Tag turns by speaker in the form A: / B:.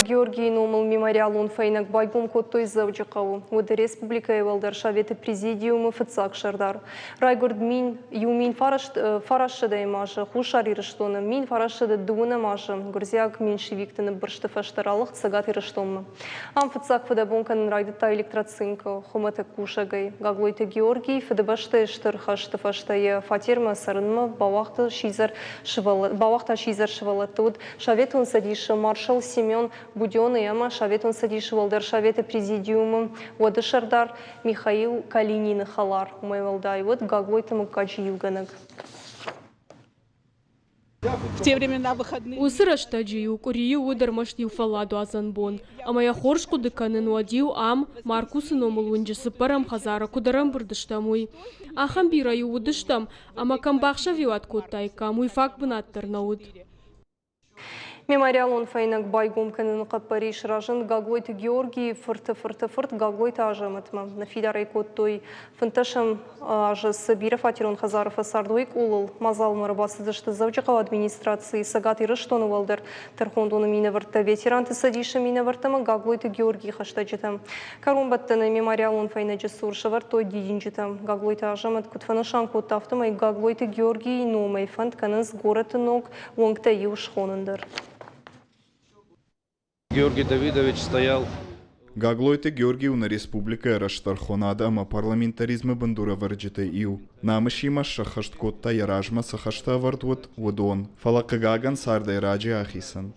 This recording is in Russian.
A: Георгий Номыл мемориалун файнак байгум коттой завджикау. Уды республика евалдар шаветы президиумы фыцак шардар. Райгорд мин юмин фарашыда имажы, хушар ирыштоны, мин фарашыда дуына мажы, гурзяк меньшевиктыны бұршты фаштаралық цыгат ирыштомы. Ам фыцак фыдабонканын райдыта электроцинка, хуматы кушагай. Гаглойты Георгий фыдабашты эштыр хашты фаштая фатерма сарынмы бавахта шизар шывалатуд. Шаветун садиши маршал Семен Будён и Ама шаветун садиши валдар шаветы президиумы. Воды шардар Михаил Калинин халар. Умайвалдай вот гаглойты мукачи юганак.
B: В те времена выходные...
C: Усырыштаджию, курию удармашнил фаладу азанбон. А моя хоршку деканен уадил ам Маркусы номулунджи парам хазара кударам бурдыштамуй. Ахам бираю удыштам, ама камбахша вилат кутайка, муй факт бынаттыр науд.
A: Мемориалон файнак байгум кэнэн капариш ражын Гаглойты Георгий фырт Гаглойты ажаматма. На фидарай коттой фанташам ажы Сабира Фатирон Хазаров асардуик улыл мазал марабасы дышты завджақау администрации сагат ирыштоны валдар тархондоны минаварта ветеранты садиша минавартама Гаглойты Георгий хаштаджитам. Карумбаттаны мемориалон файнаджы суршавар той дидинджитам. Гаглойты ажамат кутфанашан коттафтама и Гаглойты Георгий номай фанд каныз гораты ног лонгта юшхонындар.
D: Георгий Давидович стоял.
E: Гаглойте Георгию на республика Раштархонада, ама парламентаризма бандура варджите ил. Намышима шахашт котта яражма сахашта вардвот водон. Фалакагаган сардай раджи ахисан.